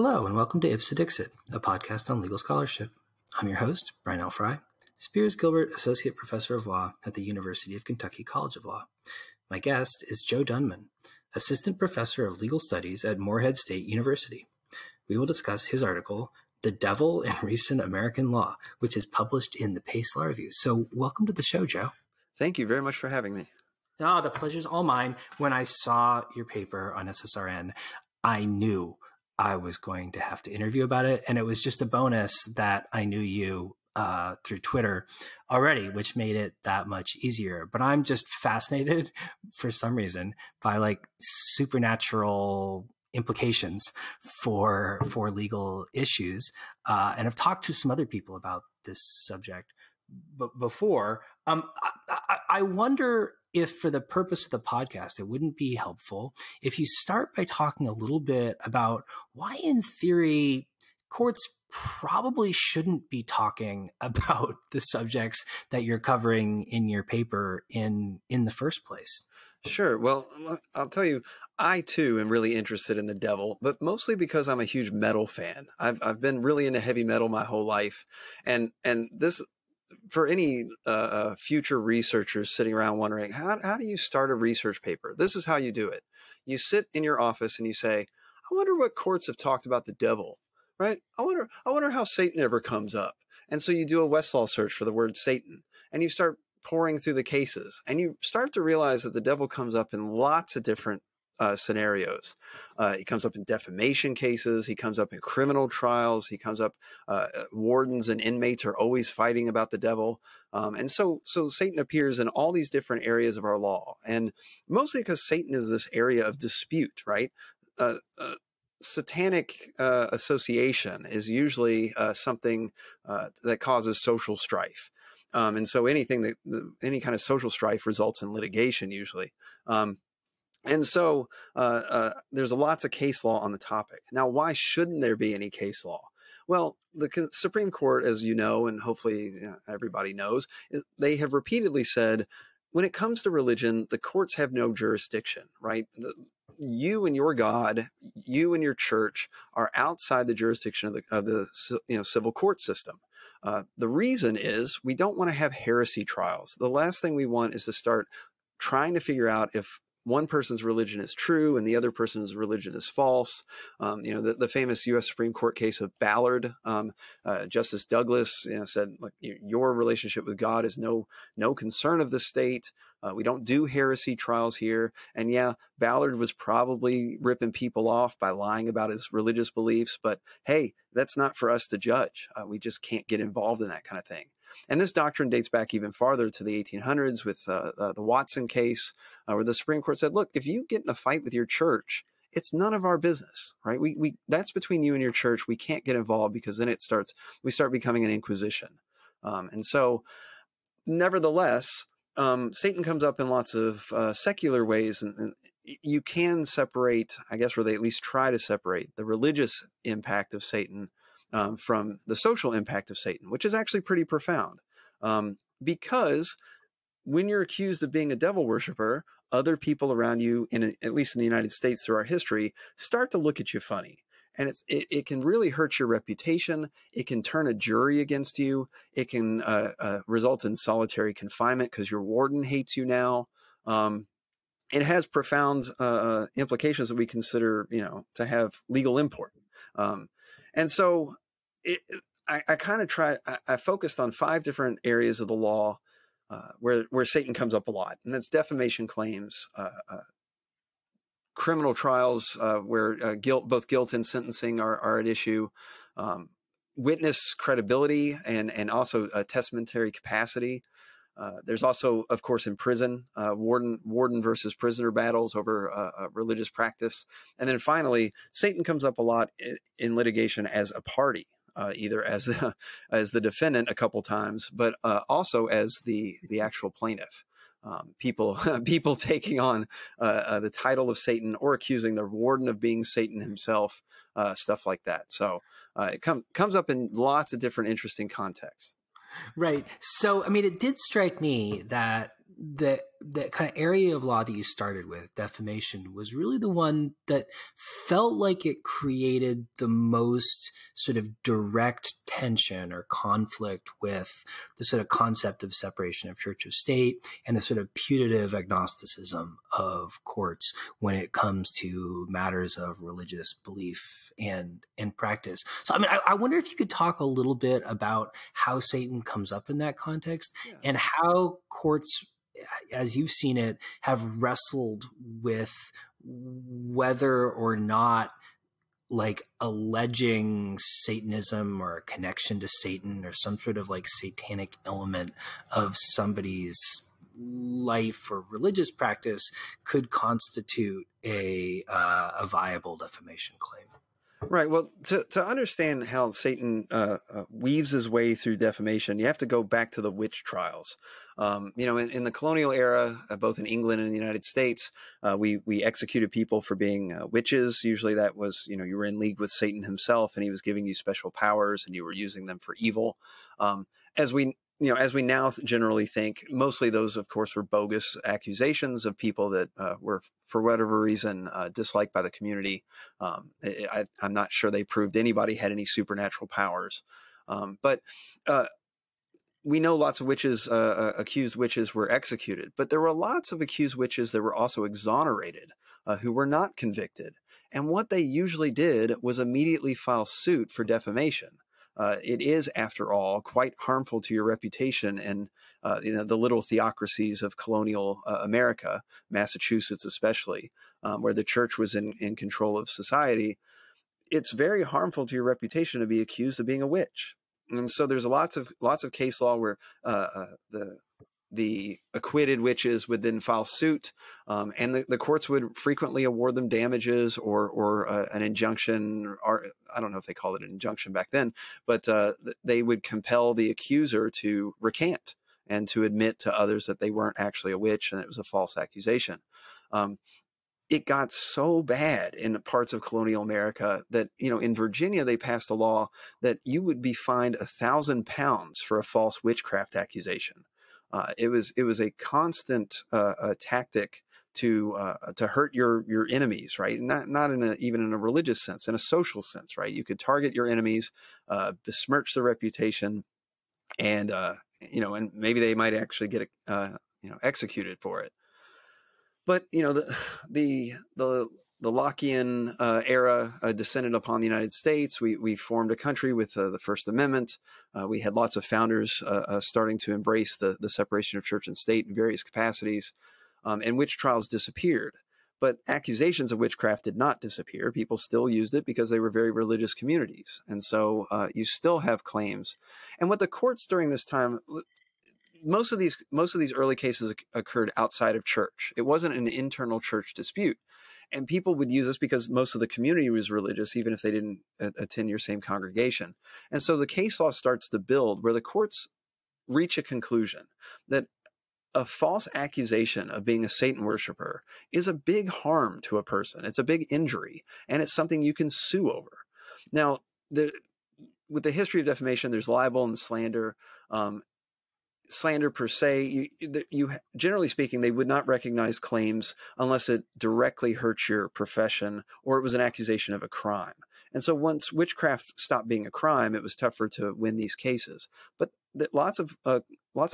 Hello, and welcome to Ipse Dixit, a podcast on legal scholarship. I'm your host, Brian L. Fry, Spears Gilbert Associate Professor of Law at the University of Kentucky College of Law. My guest is Joe Dunman, Assistant Professor of Legal Studies at Morehead State University. We will discuss his article, The Devil in Recent American Law, which is published in the Pace Law Review. So welcome to the show, Joe. Thank you very much for having me. Oh, the pleasure's all mine. When I saw your paper on SSRN, I knew I was going to have to interview about it. And it was just a bonus that I knew you through Twitter already, which made it that much easier. But I'm just fascinated for some reason by like supernatural implications for legal issues. And I've talked to some other people about this subject before. I wonder if for the purpose of the podcast, it wouldn't be helpful if you start by talking a little bit about why, in theory, courts probably shouldn't be talking about the subjects that you're covering in your paper in the first place. Sure. Well, I'll tell you, I too am really interested in the devil, but mostly because I'm a huge metal fan. I've been really into heavy metal my whole life, and this. For any future researchers sitting around wondering, how do you start a research paper? This is how you do it. You sit in your office and you say, I wonder what courts have talked about the devil, right? I wonder how Satan ever comes up. And so you do a Westlaw search for the word Satan, and you start pouring through the cases, and you start to realize that the devil comes up in lots of different scenarios. He comes up in defamation cases. He comes up in criminal trials. He comes up, wardens and inmates are always fighting about the devil. And so Satan appears in all these different areas of our law, and mostly because Satan is this area of dispute, right? Satanic association is usually something that causes social strife. And so any kind of social strife results in litigation usually. And so there's lots of case law on the topic. Now, why shouldn't there be any case law? Well, the Supreme Court, as you know, and hopefully everybody knows, they have repeatedly said, when it comes to religion, the courts have no jurisdiction, right? You and your God, you and your church are outside the jurisdiction of the civil court system. The reason is we don't want to have heresy trials. The last thing we want is to start trying to figure out if one person's religion is true and the other person's religion is false. The famous U.S. Supreme Court case of Ballard, Justice Douglas, said, look, your relationship with God is no concern of the state. We don't do heresy trials here. And yeah, Ballard was probably ripping people off by lying about his religious beliefs. But hey, that's not for us to judge. We just can't get involved in that kind of thing. And this doctrine dates back even farther to the 1800s with the Watson case, where the Supreme Court said, look, if you get in a fight with your church, it's none of our business, right? We that's between you and your church. We can't get involved because then we start becoming an inquisition. And so nevertheless, Satan comes up in lots of secular ways, and you can separate, I guess, or they at least try to separate the religious impact of Satan from the social impact of Satan, which is actually pretty profound. Because when you're accused of being a devil worshiper, other people around you, at least in the United States through our history, start to look at you funny. And it can really hurt your reputation. It can turn a jury against you. It can result in solitary confinement because your warden hates you now. It has profound implications that we consider, to have legal import. And so I focused on 5 different areas of the law where Satan comes up a lot. And that's defamation claims, criminal trials where both guilt and sentencing are at issue, witness credibility and also testamentary capacity. There's also, of course, in prison, warden versus prisoner battles over religious practice. And then finally, Satan comes up a lot in litigation as a party, either as the defendant a couple times, but also as the actual plaintiff. People taking on the title of Satan or accusing the warden of being Satan himself, stuff like that. So it comes up in lots of different interesting contexts. Right. So, I mean, it did strike me that the kind of area of law that you started with, defamation, was really the one that felt like it created the most sort of direct tension or conflict with the sort of concept of separation of church of state and the sort of putative agnosticism of courts when it comes to matters of religious belief and practice. So, I mean, I wonder if you could talk a little bit about how Satan comes up in that context and how courts, as you've seen it, have wrestled with whether or not like alleging Satanism or a connection to Satan or some sort of like satanic element of somebody's life or religious practice could constitute a viable defamation claim. Right. Well, to understand how Satan weaves his way through defamation, you have to go back to the witch trials. In the colonial era, both in England and the United States, we executed people for being witches. Usually that was, you were in league with Satan himself and he was giving you special powers and you were using them for evil. As we now generally think, mostly those, of course, were bogus accusations of people that were, for whatever reason, disliked by the community. I'm not sure they proved anybody had any supernatural powers. But we know lots of witches, accused witches were executed. But there were lots of accused witches that were also exonerated, who were not convicted. And what they usually did was immediately file suit for defamation. It is, after all, quite harmful to your reputation and the little theocracies of colonial America, Massachusetts especially, where the church was in control of society. It's very harmful to your reputation to be accused of being a witch. And so there's lots of case law where the acquitted witches would then file suit, and the courts would frequently award them damages or an injunction. Or I don't know if they called it an injunction back then, but they would compel the accuser to recant and to admit to others that they weren't actually a witch and it was a false accusation. It got so bad in parts of colonial America that, in Virginia, they passed a law that you would be fined £1,000 for a false witchcraft accusation. It was a constant tactic to hurt your enemies, right? Not even in a religious sense, in a social sense, right? You could target your enemies, besmirch their reputation, and and maybe they might actually get executed for it. But the Lockean era descended upon the United States. We formed a country with the First Amendment. We had lots of founders starting to embrace the separation of church and state in various capacities, and witch trials disappeared. But accusations of witchcraft did not disappear. People still used it because they were very religious communities. And so you still have claims. And what the courts during this time, most of these early cases occurred outside of church. It wasn't an internal church dispute. And people would use this because most of the community was religious, even if they didn't attend your same congregation. And so the case law starts to build where the courts reach a conclusion that a false accusation of being a Satan worshiper is a big harm to a person. It's a big injury, and it's something you can sue over. Now, with the history of defamation, there's libel and slander. Slander per se, you generally speaking, they would not recognize claims unless it directly hurts your profession or it was an accusation of a crime. And so once witchcraft stopped being a crime, it was tougher to win these cases. But lots of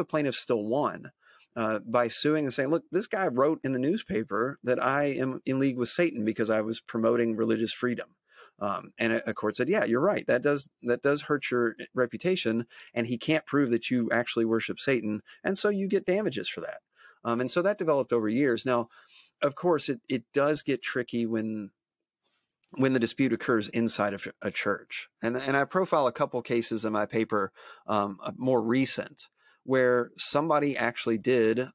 plaintiffs still won by suing and saying, look, this guy wrote in the newspaper that I am in league with Satan because I was promoting religious freedom. And a court said, yeah, you're right. That does hurt your reputation, and he can't prove that you actually worship Satan. And so you get damages for that. And so that developed over years. Now, of course, it does get tricky when the dispute occurs inside of a church. And I profile a couple cases in my paper, more recent, where somebody actually did,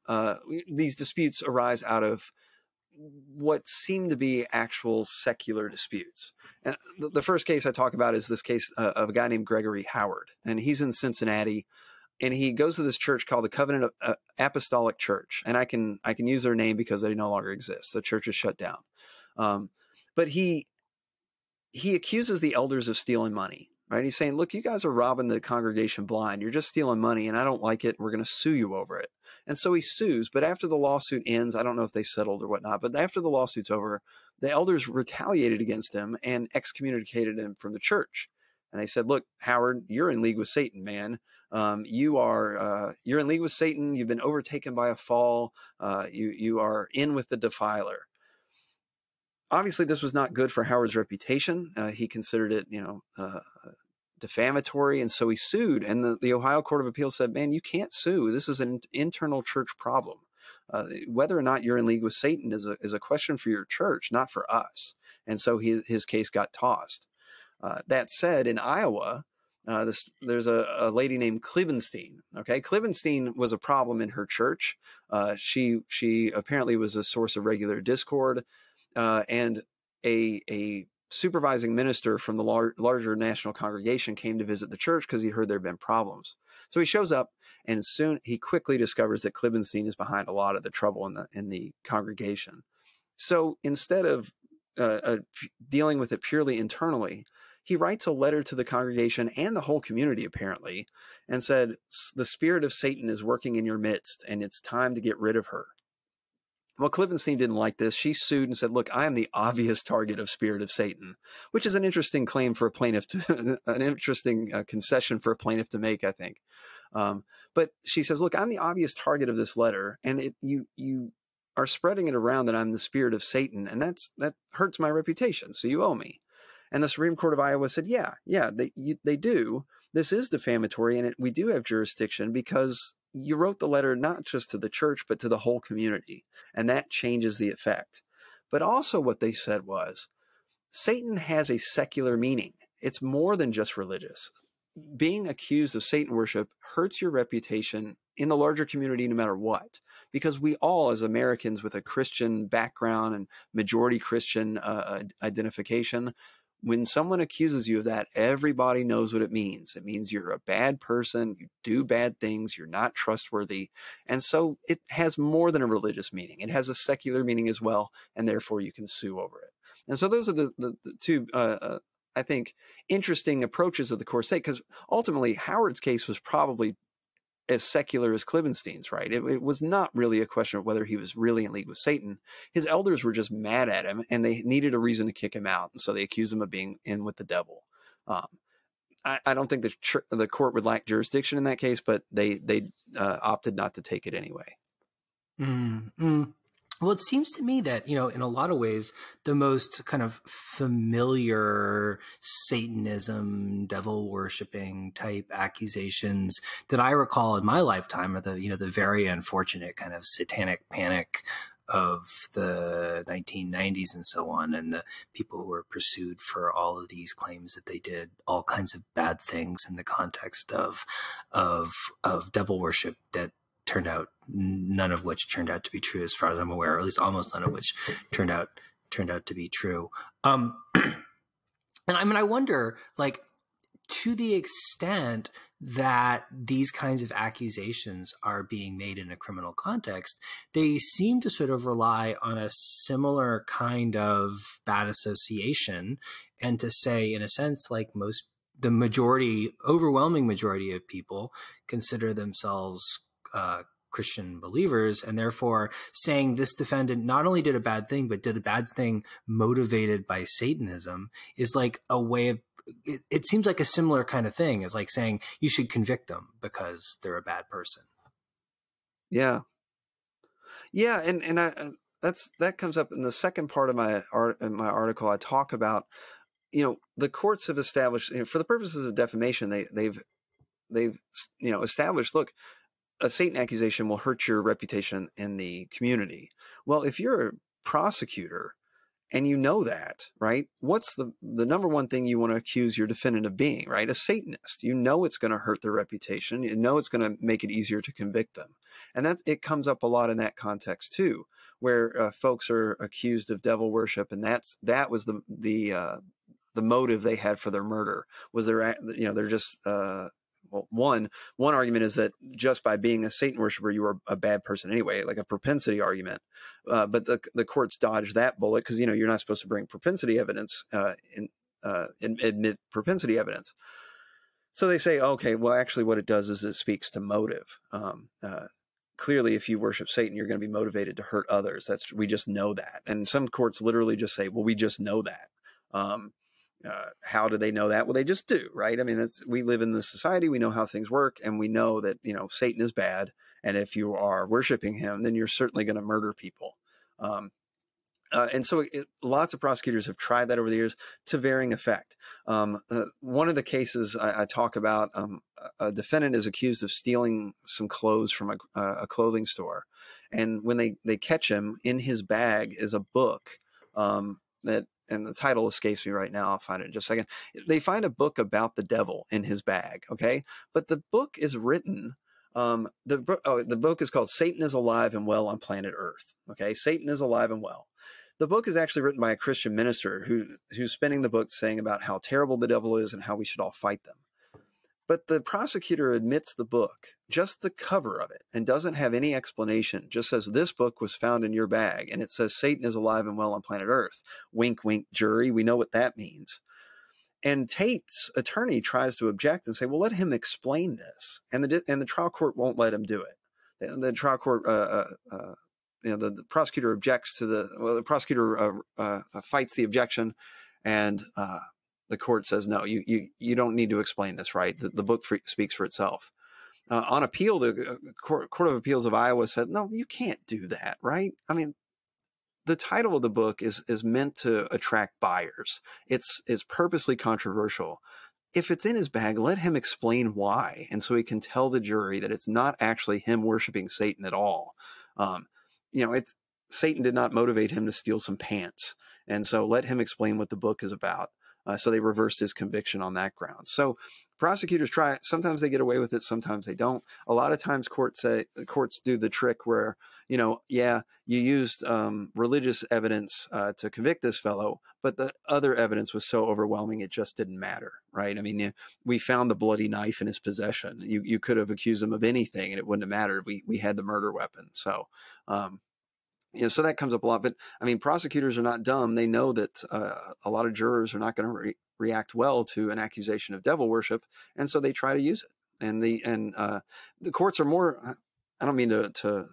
these disputes arise out of what seem to be actual secular disputes. And the first case I talk about is this case of a guy named Gregory Howard, and he's in Cincinnati, and he goes to this church called the Covenant Apostolic Church, and I can use their name because they no longer exist. The church is shut down. But he accuses the elders of stealing money. Right? He's saying, look, you guys are robbing the congregation blind. You're just stealing money, and I don't like it. We're going to sue you over it. And so he sues. But after the lawsuit ends, I don't know if they settled or whatnot, but after the lawsuit's over, the elders retaliated against him and excommunicated him from the church. And they said, look, Howard, you're in league with Satan, man. You're in league with Satan. You've been overtaken by a fall. You are in with the defiler. Obviously, this was not good for Howard's reputation. He considered it, defamatory, and so he sued. And the Ohio Court of Appeals said, man, you can't sue. This is an internal church problem. Whether or not you're in league with Satan is a question for your church, not for us. And so his case got tossed. That said, in Iowa, there's a lady named Klibenstein. Okay, Klibenstein was a problem in her church. She apparently was a source of regular discord, and a supervising minister from the larger national congregation came to visit the church because he heard there had been problems. So he shows up, and soon he quickly discovers that Klibenstein is behind a lot of the trouble in the congregation. So instead of dealing with it purely internally, he writes a letter to the congregation and the whole community, apparently, and said, the spirit of Satan is working in your midst, and it's time to get rid of her. Well, Klibenstein didn't like this. She sued and said, look, I am the obvious target of spirit of Satan, which is an interesting claim for a plaintiff to, an interesting concession for a plaintiff to make, I think. But she says, look, I'm the obvious target of this letter, and you are spreading it around that I'm the spirit of Satan, and that hurts my reputation, so you owe me. And the Supreme Court of Iowa said, yeah, they do. This is defamatory, and we do have jurisdiction because you wrote the letter not just to the church, but to the whole community, and that changes the effect. But also what they said was, Satan has a secular meaning. It's more than just religious. Being accused of Satan worship hurts your reputation in the larger community no matter what, because we all, as Americans with a Christian background and majority Christian identification, when someone accuses you of that, everybody knows what it means. It means you're a bad person, you do bad things, you're not trustworthy. And so it has more than a religious meaning. It has a secular meaning as well, and therefore you can sue over it. And so those are the two, I think, interesting approaches of the court state, because ultimately Howard's case was probably as secular as Klibenstein's, right? It was not really a question of whether he was really in league with Satan. His elders were just mad at him, and they needed a reason to kick him out, and so they accused him of being in with the devil. I don't think the court would lack jurisdiction in that case, but they opted not to take it anyway. Mm-hmm. Well, it seems to me that, in a lot of ways, the most kind of familiar Satanism, devil worshiping type accusations that I recall in my lifetime are the very unfortunate kind of satanic panic of the 1990s and so on, and the people who were pursued for all of these claims that they did all kinds of bad things in the context of devil worship that turned out, none of which turned out to be true as far as I'm aware, or at least almost none of which turned out to be true. And I wonder, to the extent that these kinds of accusations are being made in a criminal context, they seem to sort of rely on a similar kind of bad association, and to say, in a sense, the overwhelming majority of people consider themselves Christian believers, and therefore saying this defendant not only did a bad thing, but did a bad thing motivated by Satanism is like a way of, it seems like a similar kind of thing as like saying you should convict them because they're a bad person. Yeah. And that comes up in the second part of my article. I talk about, the courts have established, for the purposes of defamation, they've established, look, a Satan accusation will hurt your reputation in the community. Well, if you're a prosecutor and you know that, right, what's the number one thing you want to accuse your defendant of being, right? A Satanist. You know it's going to hurt their reputation. You know it's going to make it easier to convict them. And it comes up a lot in that context too, where folks are accused of devil worship, and that was the motive they had for their murder. Was they're just well, one argument is that just by being a Satan worshiper, you are a bad person anyway, like a propensity argument. But the courts dodged that bullet because, you're not supposed to bring propensity evidence admit propensity evidence. So they say, okay, well, actually what it does is it speaks to motive. clearly, if you worship Satan, you're going to be motivated to hurt others. We just know that. And some courts literally just say, well, we just know that. How do they know that? Well, they just do, right? I mean, we live in this society. We know how things work, and we know that, Satan is bad. And if you are worshiping him, then you're certainly going to murder people. And so lots of prosecutors have tried that over the years to varying effect. One of the cases I talk about, a defendant is accused of stealing some clothes from a clothing store. And when they catch him, in his bag is a book and the title escapes me right now. I'll find it in just a second. They find a book about the devil in his bag, okay? But the book is written... the book is called Satan is Alive and Well on Planet Earth, okay? Satan is Alive and Well. The book is actually written by a Christian minister who's spinning the book saying about how terrible the devil is and how we should all fight them. But the prosecutor admits the book, just the cover of it, and doesn't have any explanation, just says this book was found in your bag, and it says Satan is alive and well on planet Earth. Wink, wink, jury, we know what that means. And Tate's attorney tries to object and say, well, let him explain this. And the trial court won't let him do it. The trial court... the prosecutor objects to the prosecutor fights the objection, and the court says, no, you don't need to explain this, right? The book speaks for itself. On appeal, the Court of Appeals of Iowa said, no, you can't do that, right? I mean, the title of the book is meant to attract buyers. It's purposely controversial. If it's in his bag, let him explain why, and so he can tell the jury that it's not actually him worshiping Satan at all. Satan did not motivate him to steal some pants. And so let him explain what the book is about. So they reversed his conviction on that ground. So prosecutors try, sometimes they get away with it, sometimes they don't. A lot of times courts do the trick where, you used religious evidence to convict this fellow, but the other evidence was so overwhelming it just didn't matter, right? I mean, we found the bloody knife in his possession. You could have accused him of anything and it wouldn't have mattered. We had the murder weapon. So, so that comes up a lot. But I mean, prosecutors are not dumb. They know that a lot of jurors are not going to react well to an accusation of devil worship, and so they try to use it. And the courts are more. I don't mean to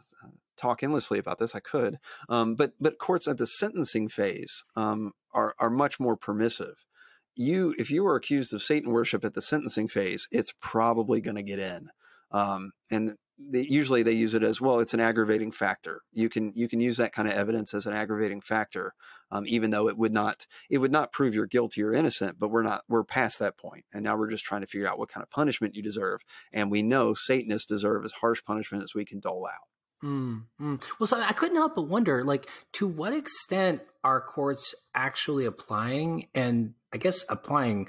talk endlessly about this. I could, but courts at the sentencing phase are much more permissive. If you were accused of Satan worship at the sentencing phase, it's probably going to get in, and usually they use it as, well, it's an aggravating factor. You can use that kind of evidence as an aggravating factor, even though it would not prove you're guilty or innocent, but we're past that point. And now we're just trying to figure out what kind of punishment you deserve. And we know Satanists deserve as harsh punishment as we can dole out. Well, so I couldn't help but wonder, to what extent are courts actually applying, and I guess applying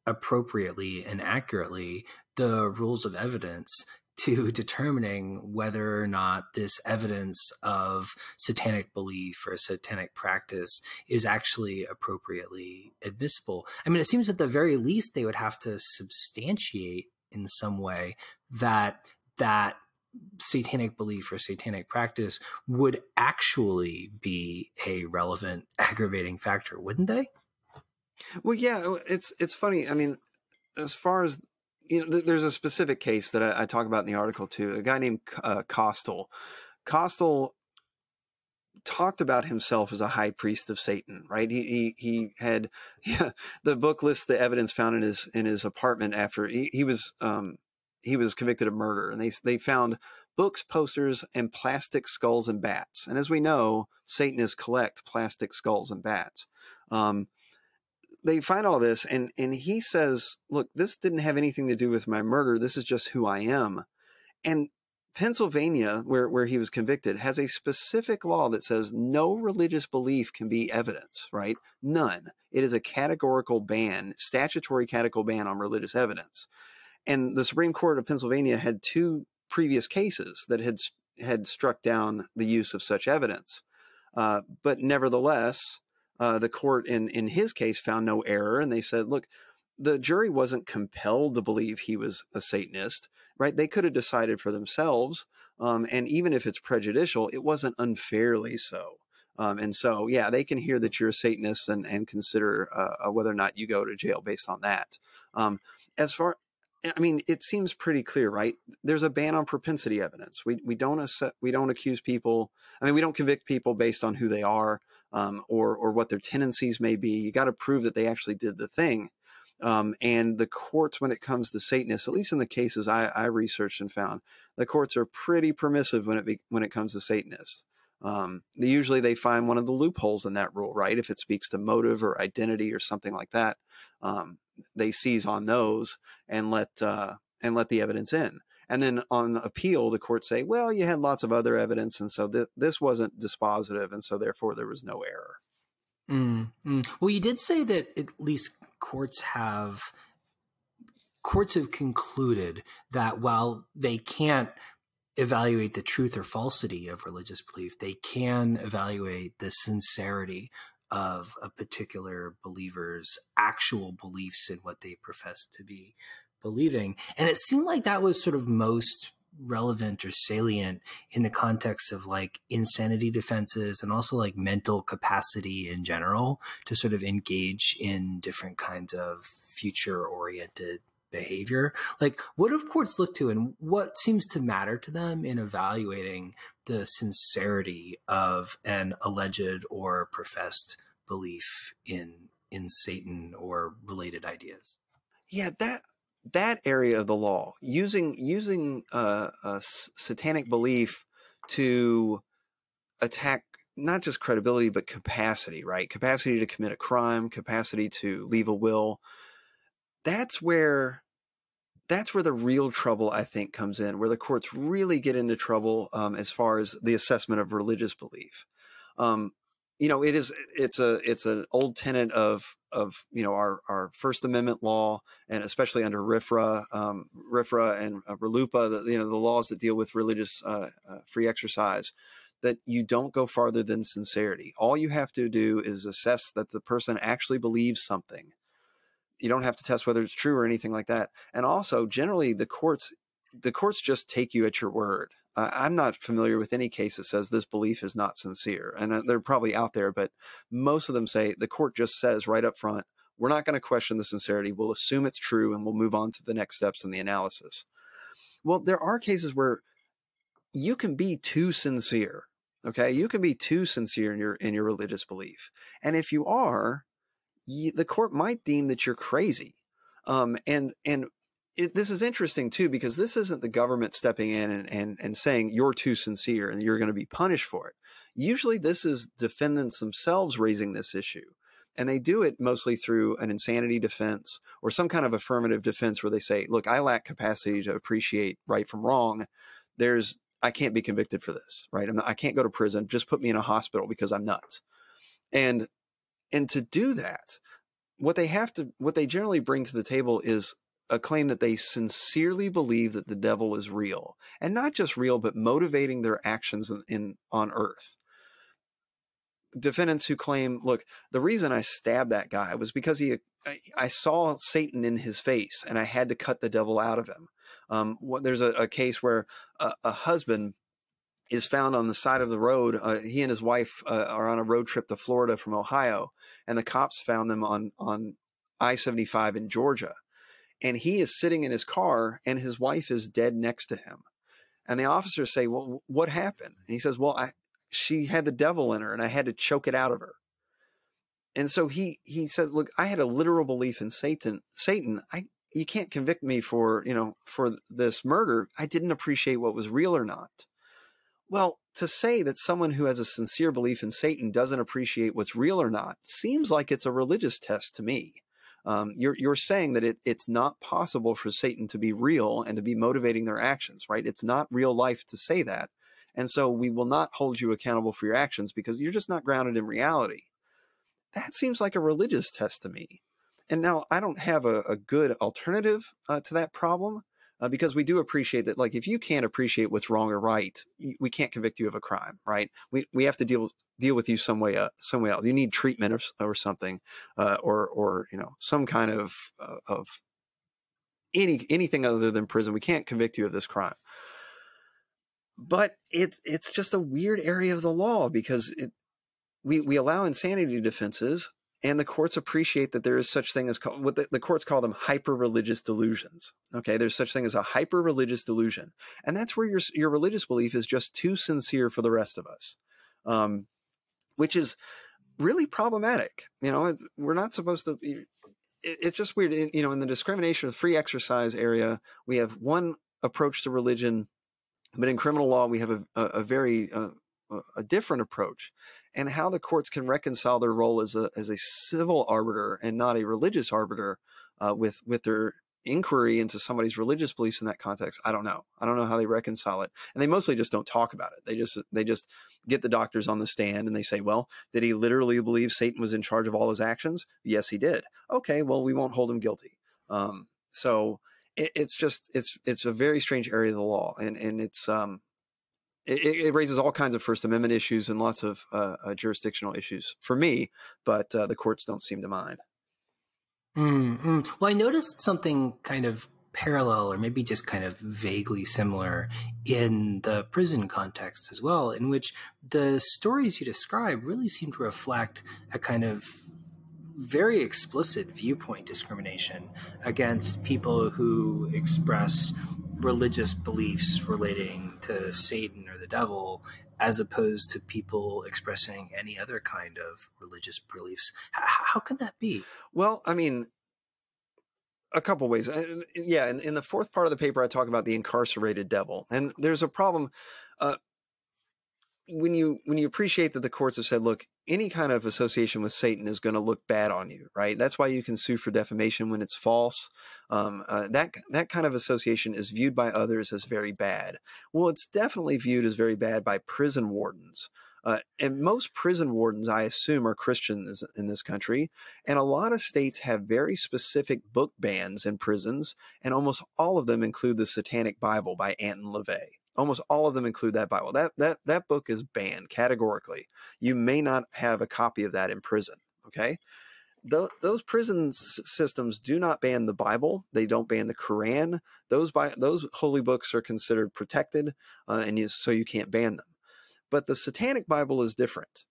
appropriately and accurately, the rules of evidence to determining whether or not this evidence of satanic belief or satanic practice is actually appropriately admissible. I mean, it seems at the very least they would have to substantiate in some way that satanic belief or satanic practice would actually be a relevant aggravating factor, wouldn't they? Well, yeah, it's funny. I mean, as far as there's a specific case that I talk about in the article too. A guy named Kostel. Kostel talked about himself as a high priest of Satan, right? He had the book lists the evidence found in his apartment after he was convicted of murder, and they found books, posters, and plastic skulls and bats. And as we know, Satanists collect plastic skulls and bats. They find all this, and he says, look, this didn't have anything to do with my murder. This is just who I am. And Pennsylvania, where he was convicted, has a specific law that says no religious belief can be evidence, right? None. It is a categorical ban, statutory categorical ban on religious evidence. And the Supreme Court of Pennsylvania had two previous cases that had struck down the use of such evidence. But nevertheless, the court in his case found no error, and they said, look, the jury wasn't compelled to believe he was a Satanist, right? They could have decided for themselves, and even if it's prejudicial, it wasn't unfairly so. And so, yeah, they can hear that you're a Satanist and consider whether or not you go to jail based on that. As far I mean, it seems pretty clear, right? There's a ban on propensity evidence. We don't accuse people. I mean, we don't convict people based on who they are, or what their tendencies may be. You got to prove that they actually did the thing. And the courts, when it comes to Satanists, at least in the cases I researched and found, the courts are pretty permissive when it comes to Satanists. Usually they find one of the loopholes in that rule, right? If it speaks to motive or identity or something like that, they seize on those and let the evidence in. And then on appeal, the courts say, well, you had lots of other evidence, and so this wasn't dispositive, and so therefore there was no error. Well, you did say that at least courts have concluded that while they can't evaluate the truth or falsity of religious belief, they can evaluate the sincerity of a particular believer's actual beliefs in what they profess to be believing. And it seemed like that was sort of most relevant or salient in the context of like insanity defenses and also like mental capacity in general to sort of engage in different kinds of future oriented behavior. Like, what do courts look to, and what seems to matter to them in evaluating the sincerity of an alleged or professed belief in Satan or related ideas? Yeah, that area of the law, using satanic belief to attack not just credibility but capacity, right? Capacity to commit a crime, capacity to leave a will. That's where the real trouble, I think, comes in, where the courts really get into trouble as far as the assessment of religious belief. It's an old tenet of our First Amendment law, and especially under RFRA and RLUIPA, the laws that deal with religious free exercise, that you don't go farther than sincerity. All you have to do is assess that the person actually believes something. You don't have to test whether it's true or anything like that. And also, generally, the courts just take you at your word. I'm not familiar with any case that says this belief is not sincere. And they're probably out there, but most of them say the court just says right up front, we're not going to question the sincerity. We'll assume it's true and we'll move on to the next steps in the analysis. Well, there are cases where you can be too sincere. Okay. You can be too sincere in your religious belief. And if you are, the court might deem that you're crazy. This is interesting too, because this isn't the government stepping in and saying you're too sincere and you're going to be punished for it. Usually this is defendants themselves raising this issue. And they do it mostly through an insanity defense or some kind of affirmative defense where they say, look, I lack capacity to appreciate right from wrong. I can't be convicted for this, right? I can't go to prison. Just put me in a hospital because I'm nuts. And to do that, what they generally bring to the table is a claim that they sincerely believe that the devil is real, and not just real, but motivating their actions on earth. Defendants who claim, look, the reason I stabbed that guy was because I saw Satan in his face and I had to cut the devil out of him. There's a case where a husband is found on the side of the road. He and his wife are on a road trip to Florida from Ohio, and the cops found them on I-75 in Georgia. And he is sitting in his car, and his wife is dead next to him. And the officers say, well, what happened? And he says, well, she had the devil in her, and I had to choke it out of her. And so he says, look, I had a literal belief in Satan. You can't convict me for this murder. I didn't appreciate what was real or not. Well, to say that someone who has a sincere belief in Satan doesn't appreciate what's real or not seems like it's a religious test to me. You're saying that it's not possible for Satan to be real and to be motivating their actions, right? It's not real life to say that. And so we will not hold you accountable for your actions because you're just not grounded in reality. That seems like a religious test to me. And now I don't have a good alternative to that problem. Because we do appreciate that, like, if you can't appreciate what's wrong or right, we can't convict you of a crime, right? We have to deal with you some way else. You need treatment or something, or some kind of anything other than prison. We can't convict you of this crime. But it's just a weird area of the law because we allow insanity defenses And the courts appreciate that there is such thing as what the courts call them hyper-religious delusions. Okay, there's such thing as a hyper-religious delusion, and that's where your religious belief is just too sincere for the rest of us, which is really problematic. We're not supposed to. It's just weird. In the discrimination of free exercise area, we have one approach to religion, but in criminal law, we have a very a different approach. And how the courts can reconcile their role as a civil arbiter and not a religious arbiter with their inquiry into somebody's religious beliefs in that context, I don't know. I don't know how they reconcile it. And they mostly just don't talk about it. They just get the doctors on the stand and they say, well, did he literally believe Satan was in charge of all his actions? Yes, he did. Okay, well, we won't hold him guilty. So it's a very strange area of the law, and it's it raises all kinds of First Amendment issues and lots of jurisdictional issues for me, but the courts don't seem to mind. Mm-hmm. Well, I noticed something kind of parallel, or maybe just kind of vaguely similar, in the prison context as well, in which the stories you describe really seem to reflect a kind of very explicit viewpoint discrimination against people who express religious beliefs relating to Satan or the devil, as opposed to people expressing any other kind of religious beliefs. How can that be? Well, I mean, a couple ways. Yeah, in the fourth part of the paper, I talk about the incarcerated devil, and there's a problem. When you appreciate that the courts have said, look, any kind of association with Satan is going to look bad on you, right? That's why you can sue for defamation when it's false. That kind of association is viewed by others as very bad. Well, it's definitely viewed as very bad by prison wardens. And most prison wardens, I assume, are Christians in this country. And a lot of states have very specific book bans in prisons, and almost all of them include the Satanic Bible by Anton LaVey. Almost all of them include that Bible. That book is banned categorically. You may not have a copy of that in prison, okay? Those prison systems do not ban the Bible. They don't ban the Quran. Those holy books are considered protected, so you can't ban them. But the Satanic Bible is different.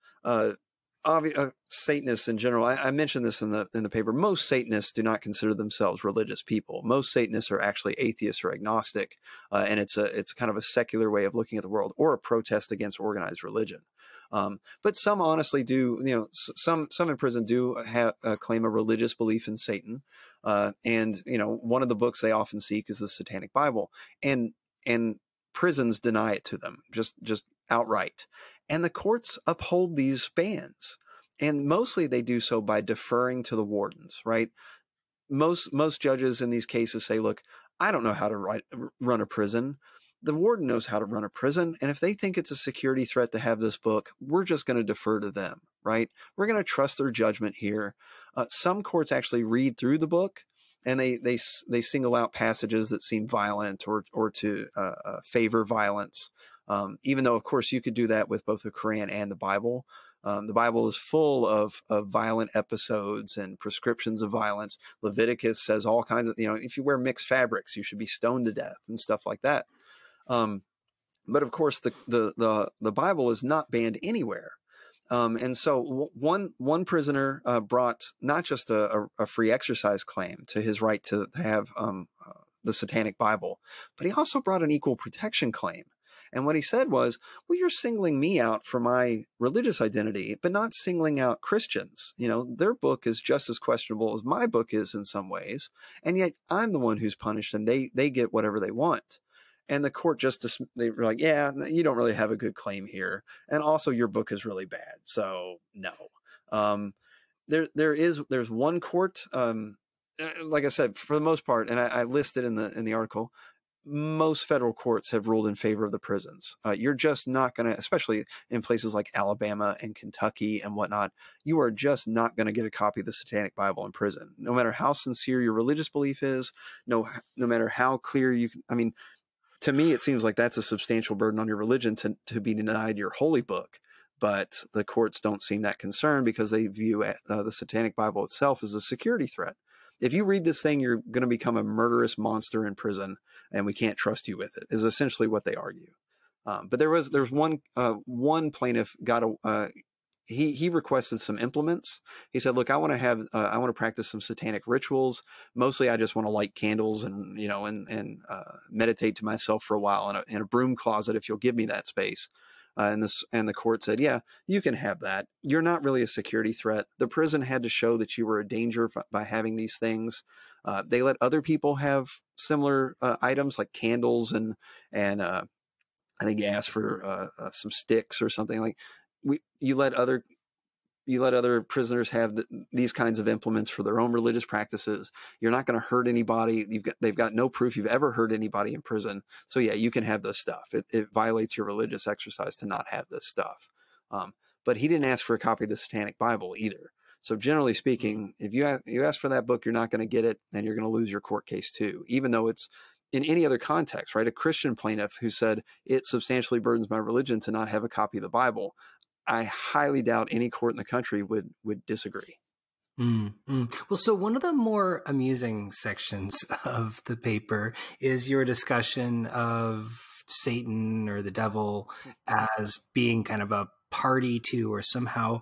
Satanists in general, I mentioned this in the paper. Most Satanists do not consider themselves religious people. Most Satanists are actually atheists or agnostic, and it's kind of a secular way of looking at the world, or a protest against organized religion. But some honestly do. Some in prison do claim a religious belief in Satan, and one of the books they often seek is the Satanic Bible, and prisons deny it to them just outright. And the courts uphold these bans, and mostly they do so by deferring to the wardens, right? Most judges in these cases say, look, I don't know how to run a prison. The warden knows how to run a prison, and if they think it's a security threat to have this book, we're just going to defer to them, right? We're going to trust their judgment here. Some courts actually read through the book, and they single out passages that seem violent or to favor violence. Even though, of course, you could do that with both the Quran and the Bible. The Bible is full of violent episodes and prescriptions of violence. Leviticus says all kinds of, if you wear mixed fabrics, you should be stoned to death and stuff like that. But of course, the Bible is not banned anywhere. And so one prisoner brought not just a free exercise claim to his right to have the Satanic Bible, but he also brought an equal protection claim. And what he said was, well, you're singling me out for my religious identity, but not singling out Christians. Their book is just as questionable as my book is in some ways. And yet I'm the one who's punished, and they get whatever they want. And the court they were like, yeah, you don't really have a good claim here. And also your book is really bad. So no. There's one court, like I said, for the most part, and I listed in the article, most federal courts have ruled in favor of the prisons. You're just not going to, especially in places like Alabama and Kentucky and whatnot, you are just not going to get a copy of the Satanic Bible in prison. No matter how sincere your religious belief is, no matter how clear you can, I mean, to me, it seems like that's a substantial burden on your religion to be denied your holy book. But the courts don't seem that concerned because they view the Satanic Bible itself as a security threat. If you read this thing, you're going to become a murderous monster in prison, and we can't trust you with it, is essentially what they argue. But there was one plaintiff got he requested some implements. He said, "Look, I want to practice some satanic rituals. Mostly, I just want to light candles and meditate to myself for a while in a broom closet if you'll give me that space." And the court said, "Yeah, you can have that. You're not really a security threat. The prison had to show that you were a danger by having these things. They let other people have similar items like candles and I think he asked for some sticks or something like." You let other prisoners have these kinds of implements for their own religious practices. You're not going to hurt anybody. They've got no proof you've ever hurt anybody in prison. So yeah, you can have this stuff. It violates your religious exercise to not have this stuff. But he didn't ask for a copy of the Satanic Bible either. So generally speaking, if you ask for that book, you're not going to get it, and you're going to lose your court case too, even though it's in any other context, right? A Christian plaintiff who said it substantially burdens my religion to not have a copy of the Bible, I highly doubt any court in the country would disagree. Well, so one of the more amusing sections of the paper is your discussion of Satan or the devil as being kind of a party to, or somehow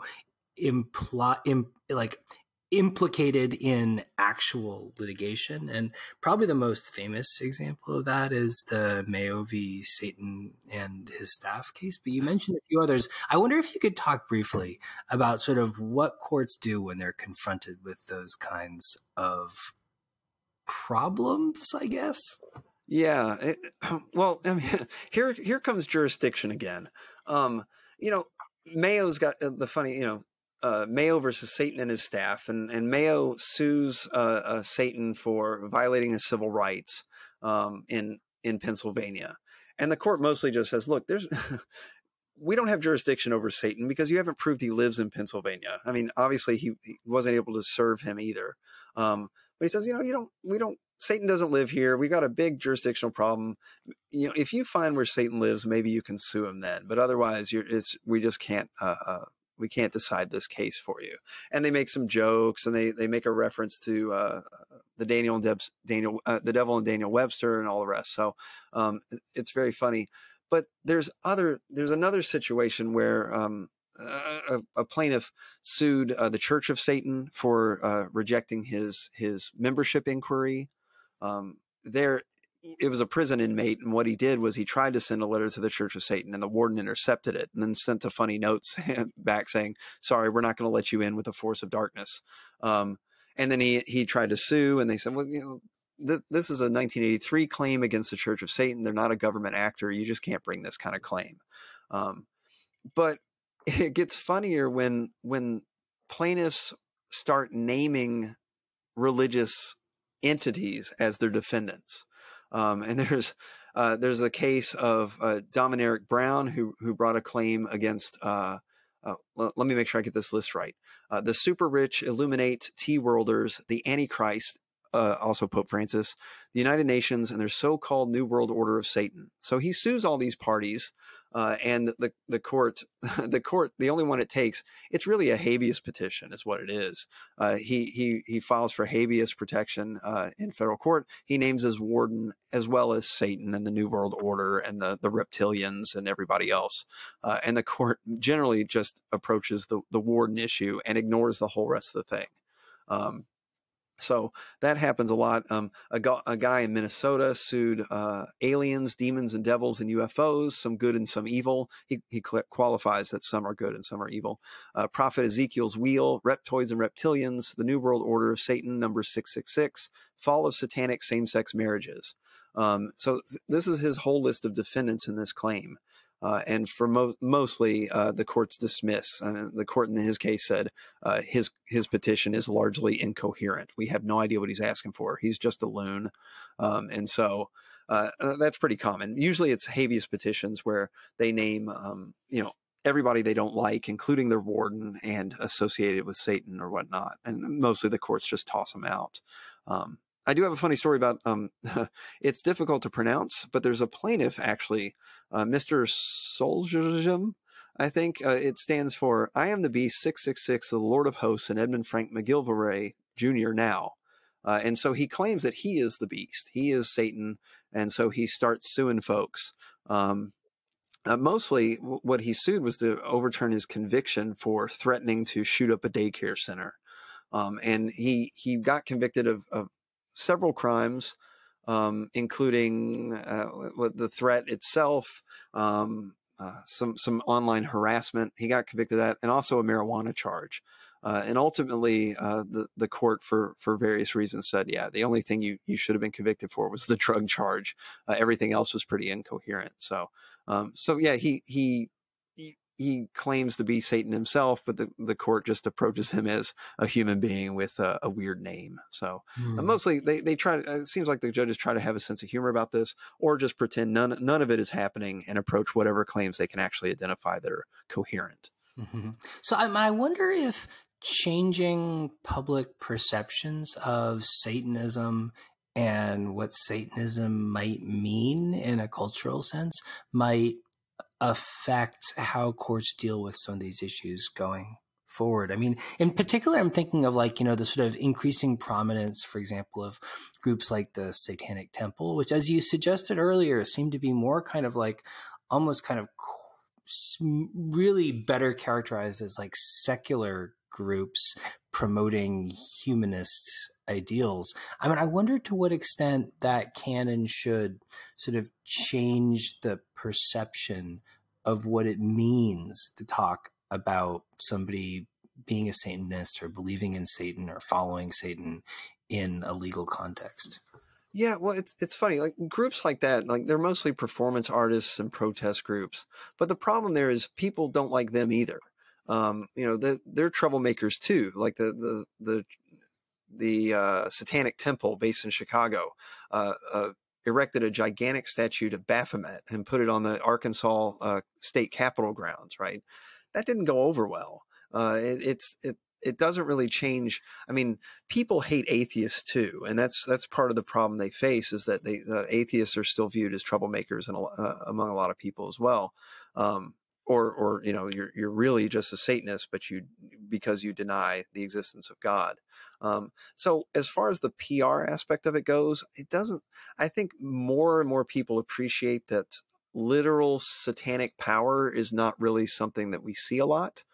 implicated in actual litigation. And probably the most famous example of that is the Mayo v. Satan and his staff case. But you mentioned a few others. I wonder if you could talk briefly about sort of what courts do when they're confronted with those kinds of problems, I guess. Yeah. Well, I mean, here comes jurisdiction again. Mayo's got the funny, Mayo versus Satan and his staff, and Mayo sues Satan for violating his civil rights in Pennsylvania, and the court mostly just says, "Look, we don't have jurisdiction over Satan because you haven't proved he lives in Pennsylvania. I mean, obviously he wasn't able to serve him either, but he says, we don't. Satan doesn't live here. We got a big jurisdictional problem. If you find where Satan lives, maybe you can sue him then, but otherwise, we just can't." We can't decide this case for you. And they make some jokes, and they make a reference to the the devil and Daniel Webster and all the rest. So it's very funny. But there's another situation where a plaintiff sued the Church of Satan for rejecting his membership inquiry. It was a prison inmate, and what he did was he tried to send a letter to the Church of Satan, and the warden intercepted it and then sent a funny note back saying, "Sorry, we're not going to let you in with the force of darkness." And then he tried to sue, and they said, "Well, this is a 1983 claim against the Church of Satan. They're not a government actor. You just can't bring this kind of claim." But it gets funnier when plaintiffs start naming religious entities as their defendants. And there's the case of Dominic Brown, who brought a claim against, let me make sure I get this list right. The super rich Illuminate, T-Worlders, the Antichrist, also Pope Francis, the United Nations, and their so-called New World Order of Satan. So he sues all these parties, and the court, the only one it takes, it's really a habeas petition is what it is. He files for habeas protection in federal court. He names his warden as well as Satan and the New World Order and the reptilians and everybody else. And the court generally just approaches the warden issue and ignores the whole rest of the thing. So that happens a lot. A guy in Minnesota sued aliens, demons, and devils and UFOs, some good and some evil. He qualifies that some are good and some are evil. Prophet Ezekiel's Wheel, Reptoids and Reptilians, the New World Order of Satan, number 666, Fall of Satanic Same-Sex Marriages. So this is his whole list of defendants in this claim. And for mostly the courts dismiss. The court in his case said his petition is largely incoherent. We have no idea what he's asking for. He's just a loon. And so that's pretty common. Usually it's habeas petitions where they name, everybody they don't like, including their warden and associated with Satan or whatnot. And mostly the courts just toss them out. I do have a funny story about, it's difficult to pronounce, but there's a plaintiff actually, Mr. Soljum, I think it stands for I Am the Beast 666, the Lord of Hosts, and Edmund Frank McGilvray Jr. now. And so he claims that he is the beast. He is Satan. And so he starts suing folks. Mostly what he sued was to overturn his conviction for threatening to shoot up a daycare center. And he got convicted of several crimes, including the threat itself, some online harassment. He got convicted of that, and also a marijuana charge. And ultimately, the court, for various reasons, said, yeah, the only thing you should have been convicted for was the drug charge. Everything else was pretty incoherent. So yeah, he claims to be Satan himself, but the court just approaches him as a human being with a weird name. So mostly they try to, it seems like the judges try to have a sense of humor about this, or just pretend none of it is happening and approach whatever claims they can actually identify that are coherent. Mm-hmm. So I wonder if changing public perceptions of Satanism and what Satanism might mean in a cultural sense might affect how courts deal with some of these issues going forward. I mean, in particular, I'm thinking of like, the sort of increasing prominence, for example, of groups like the Satanic Temple, which, as you suggested earlier, seem to be more kind of like almost kind of really better characterized as like secular groups promoting humanist ideals. I mean, I wonder to what extent that can and should sort of change the perception of what it means to talk about somebody being a Satanist or believing in Satan or following Satan in a legal context. Yeah, well, it's funny. Like groups like that, like they're mostly performance artists and protest groups. But the problem there is people don't like them either. They're troublemakers too. Like the Satanic Temple, based in Chicago, erected a gigantic statue to Baphomet and put it on the Arkansas state capitol grounds. Right, that didn't go over well. It doesn't really change. I mean, people hate atheists too, and that's part of the problem they face, is that atheists are still viewed as troublemakers and among a lot of people as well. Or you're really just a Satanist, but because you deny the existence of God. So as far as the PR aspect of it goes, it doesn't. I think more and more people appreciate that literal satanic power is not really something that we see a lot.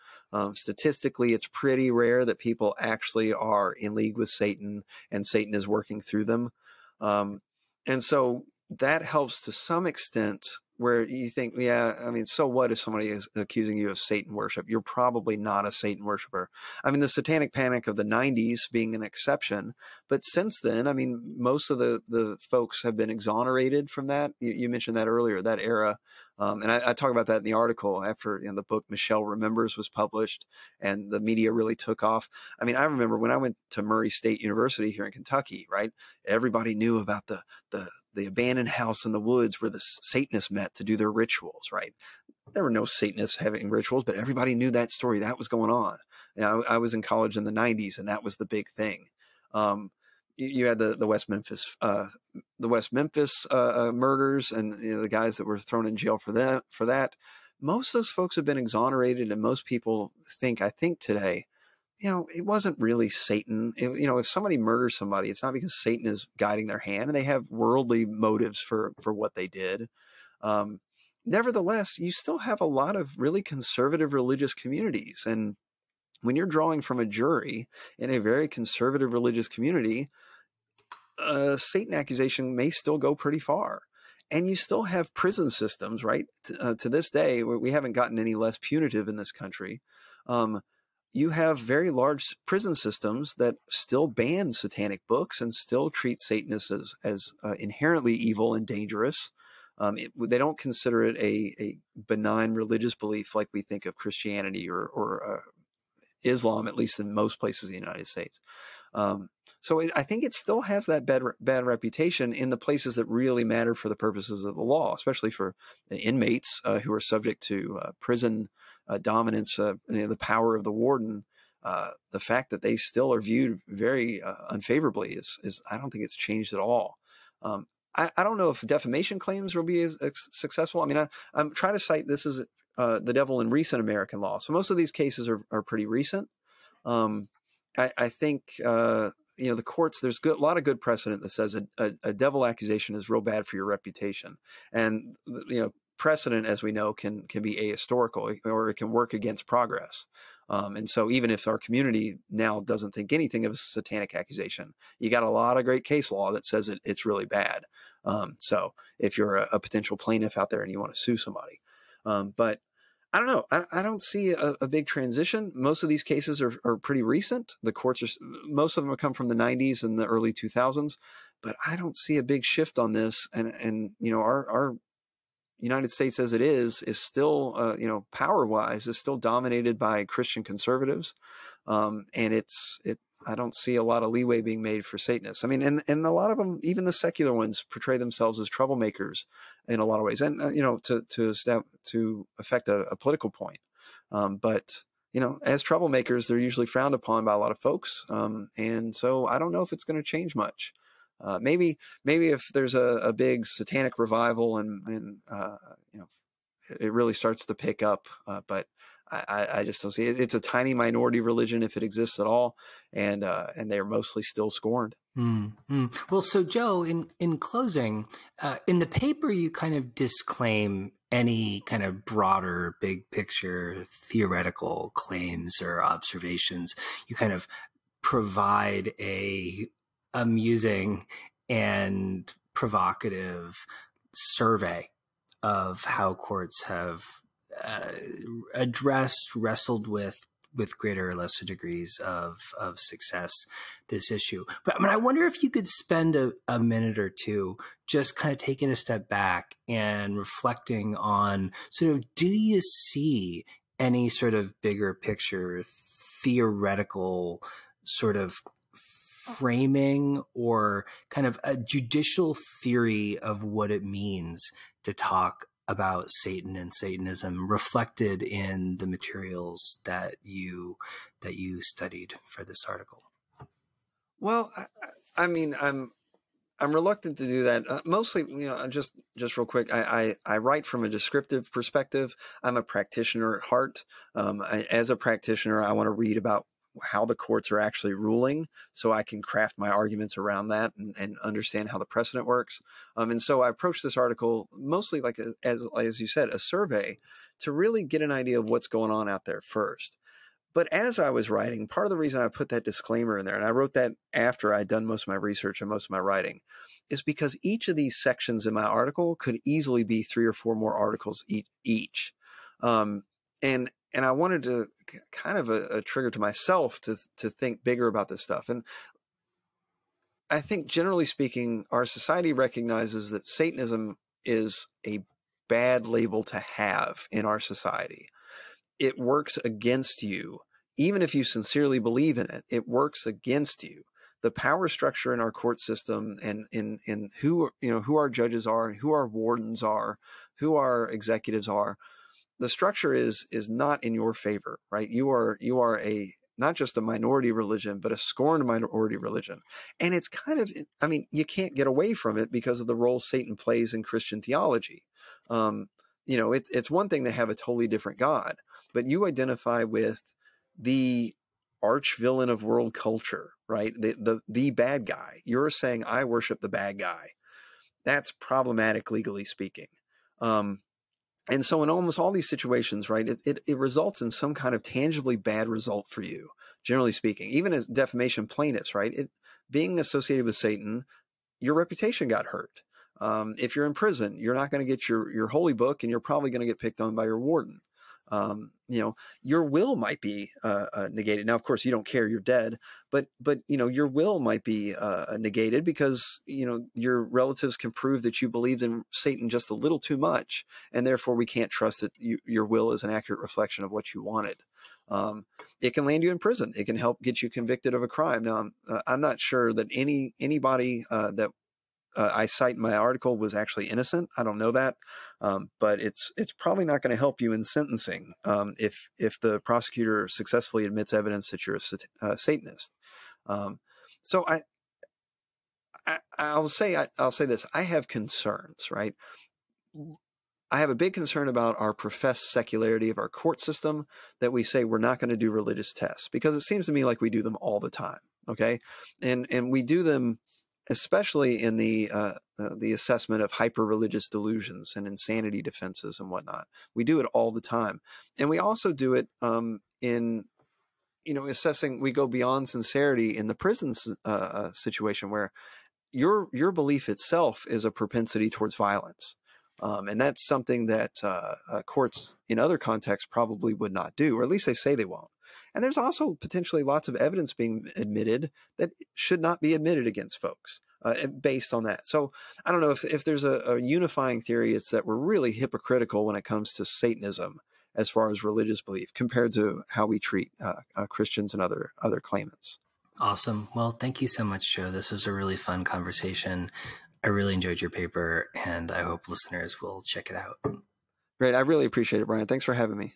Statistically, it's pretty rare that people actually are in league with Satan and Satan is working through them. And so that helps to some extent, where you think, yeah, I mean, so what if somebody is accusing you of Satan worship? You're probably not a Satan worshiper. I mean, the Satanic Panic of the 90s being an exception, but since then, I mean, most of the folks have been exonerated from that. You mentioned that earlier, that era. And I talk about that in the article after the book Michelle Remembers was published and the media really took off. I mean, I remember when I went to Murray State University here in Kentucky, right? Everybody knew about the abandoned house in the woods where the Satanists met to do their rituals, right? There were no Satanists having rituals, but everybody knew that story. That was going on. I was in college in the 90s, and that was the big thing. You had the West Memphis murders, and the guys that were thrown in jail for that. Most of those folks have been exonerated, and most people I think today, it wasn't really Satan. If somebody murders somebody, it's not because Satan is guiding their hand, and they have worldly motives for what they did. Nevertheless, you still have a lot of really conservative religious communities, and when you're drawing from a jury in a very conservative religious community, a Satan accusation may still go pretty far. And you still have prison systems, right? To this day, we haven't gotten any less punitive in this country. You have very large prison systems that still ban satanic books and still treat Satanists as inherently evil and dangerous. They don't consider it a benign religious belief like we think of Christianity or Islam, at least in most places in the United States. So I think it still has that bad reputation in the places that really matter for the purposes of the law, especially for the inmates who are subject to prison dominance, the power of the warden. The fact that they still are viewed very unfavorably is I don't think it's changed at all. I don't know if defamation claims will be as successful. I mean, I'm trying to cite this as the devil in recent American law. So most of these cases are pretty recent. I think the courts, there's a lot of good precedent that says a devil accusation is real bad for your reputation. And precedent, as we know, can be ahistorical, or it can work against progress. And so even if our community now doesn't think anything of a satanic accusation, you got a lot of great case law that says it's really bad. So if you're a potential plaintiff out there and you want to sue somebody, but I don't know. I don't see a big transition. Most of these cases are pretty recent. The courts most of them have come from the 90s and the early 2000s, but I don't see a big shift on this. And you know, our United States as it is still, you know, power wise is still dominated by Christian conservatives. And I don't see a lot of leeway being made for Satanists. I mean, and a lot of them, even the secular ones, portray themselves as troublemakers in a lot of ways, and you know, to affect a political point. But you know, as troublemakers, they're usually frowned upon by a lot of folks, and so I don't know if it's going to change much. Maybe if there's a big satanic revival and you know, it really starts to pick up, but I just don't see it. It's a tiny minority religion if it exists at all, and they are mostly still scorned. Mm-hmm. Well, so Joe, in closing, in the paper, you kind of disclaim any kind of broader, big picture theoretical claims or observations. You kind of provide a amusing and provocative survey of how courts have wrestled with greater or lesser degrees of success this issue. But I mean, I wonder if you could spend a minute or two just kind of taking a step back and reflecting on sort of, do you see any sort of bigger picture theoretical sort of framing or kind of a judicial theory of what it means to talk about Satan and Satanism reflected in the materials that you studied for this article? Well, I mean, I'm reluctant to do that. Mostly, you know, just real quick, I write from a descriptive perspective. I'm a practitioner at heart. As a practitioner, I want to read about how the courts are actually ruling, so I can craft my arguments around that and understand how the precedent works. And so I approached this article mostly like, as you said, a survey to really get an idea of what's going on out there first. But as I was writing, part of the reason I put that disclaimer in there, and I wrote that after I'd done most of my research and most of my writing, is because each of these sections in my article could easily be 3 or 4 more articles each. And I wanted to kind of a trigger to myself to think bigger about this stuff. And I think generally speaking, our society recognizes that Satanism is a bad label to have in our society. It works against you. Even if you sincerely believe in it, it works against you. The power structure in our court system and in who our judges are, who our wardens are, who our executives are, the structure is not in your favor, right? You are not just a minority religion, but a scorned minority religion. And it's kind of, I mean, you can't get away from it because of the role Satan plays in Christian theology. You know, it's one thing to have a totally different God, but you identify with the arch villain of world culture, right? The bad guy. You're saying, I worship the bad guy. That's problematic, legally speaking. And so in almost all these situations, right, it results in some kind of tangibly bad result for you, generally speaking. Even as defamation plaintiffs, right, being associated with Satan, your reputation got hurt. If you're in prison, you're not going to get your holy book, and you're probably going to get picked on by your warden. You know, your will might be negated. Now, of course, you don't care, you're dead, but you know, your will might be negated because, you know, your relatives can prove that you believed in Satan just a little too much, and therefore we can't trust that your will is an accurate reflection of what you wanted. It can land you in prison. It can help get you convicted of a crime. Now, I'm not sure that anybody that I cite in my article was actually innocent. I don't know that, but it's probably not going to help you in sentencing if the prosecutor successfully admits evidence that you're a Satanist. So I'll say this: I have concerns, right? I have a big concern about our professed secularity of our court system, that we say we're not going to do religious tests, because it seems to me like we do them all the time. Okay, and we do them especially in the assessment of hyper-religious delusions and insanity defenses and whatnot. We do it all the time. And we also do it in, assessing. We go beyond sincerity in the prison situation, where your belief itself is a propensity towards violence. And that's something that courts in other contexts probably would not do, or at least they say they won't. And there's also potentially lots of evidence being admitted that should not be admitted against folks based on that. So I don't know if there's a unifying theory. It's that we're really hypocritical when it comes to Satanism as far as religious belief compared to how we treat Christians and other claimants. Awesome. Well, thank you so much, Joe. This was a really fun conversation. I really enjoyed your paper, and I hope listeners will check it out. Great. I really appreciate it, Brian. Thanks for having me.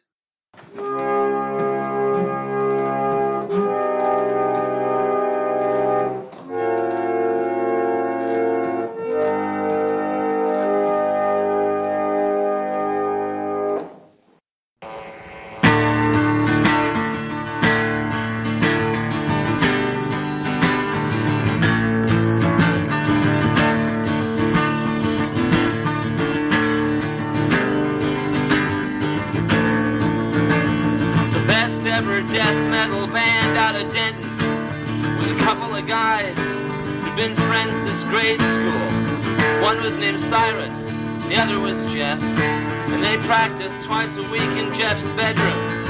The other was Jeff, and they practiced twice a week in Jeff's bedroom.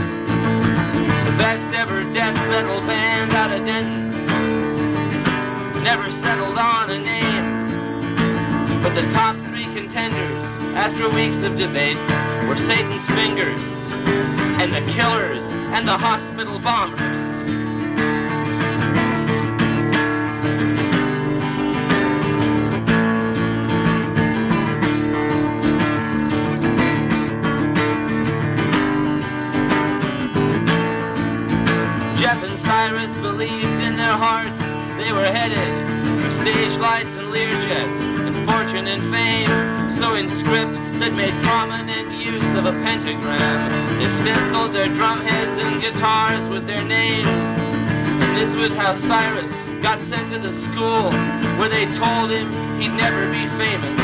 The best ever death metal band out of Denton. Never settled on a name, but the top 3 contenders after weeks of debate were Satan's Fingers, and the Killers, and the Hospital Bombers. Cyrus believed in their hearts they were headed for stage lights and Learjets and fortune and fame. So in script that made prominent use of a pentagram, they stenciled their drumheads and guitars with their names. And this was how Cyrus got sent to the school where they told him he'd never be famous.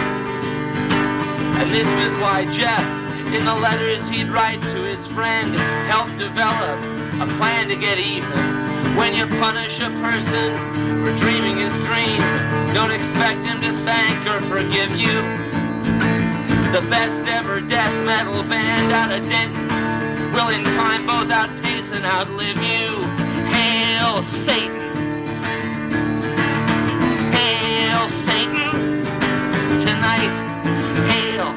And this was why Jeff, in the letters he'd write to his friend, helped develop a plan to get even. When you punish a person for dreaming his dream, don't expect him to thank or forgive you. The best ever death metal band out of Denton will in time both outpace and outlive you. Hail Satan! Hail Satan! Tonight, hail